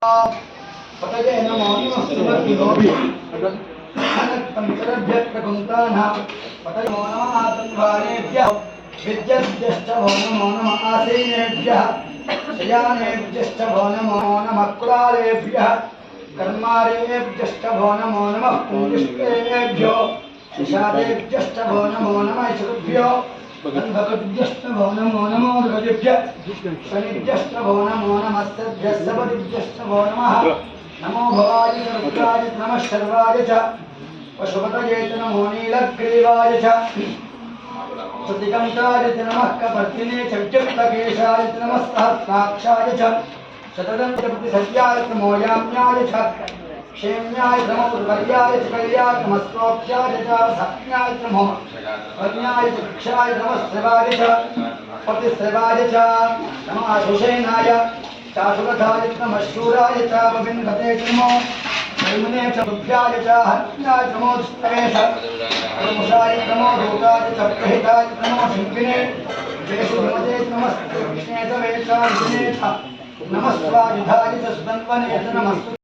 पतये नमो नमस्तुभ्योऽपि तंत्रभ्यप्रकुन्तानः पतये नमो नमः तन्वानेभ्यः विद्यद्भ्यश्च वो नमो नमः आसीनेभ्यः शयानेभ्यश्च वो नमो नमः कुलालेभ्यः कर्मारेभ्यश्च वो नमो नमः पुण्यश्रेभ्यो शिशादेभ्यश्च वो नमो नमः ईश्वरेभ्यो गन्धकभ्यश्च वो नमो नमो गजेभ्यः शनिभ्यश्च वो नमो नमः सद्भ्यः सबदिभ्यश्च वो नमः नमो भवाय रुद्राय नमः शर्वाय च पशुपतये नमो नीलग्रीवाय च सुतिकंताय नमः कपर्दिने च विद्युक्तकेशाय नमः सहस्राक्षाय च शतदन्तप्रतिसर्याय नमो याम्याय च क्षेम्याय नमो दुर्वर्याय च कल्याय नमः स्तोभ्याय च सत्याय नमो वन्याय च वृक्षाय नमः श्रवाय च प्रतिश्रवाय च नमः आशुषेनाय चाशुरथाय नमः शूराय च वविन्धते नमो वैमुने च बुद्ध्याय च हत्याय नमो दुष्टवे च प्रमुषाय नमो दूताय च प्रहिताय नमो शिल्पिने जयसुमते नमस्ते कृष्णे च वेचाय च नमः स्वायुधाय च सुदन्वने च नमः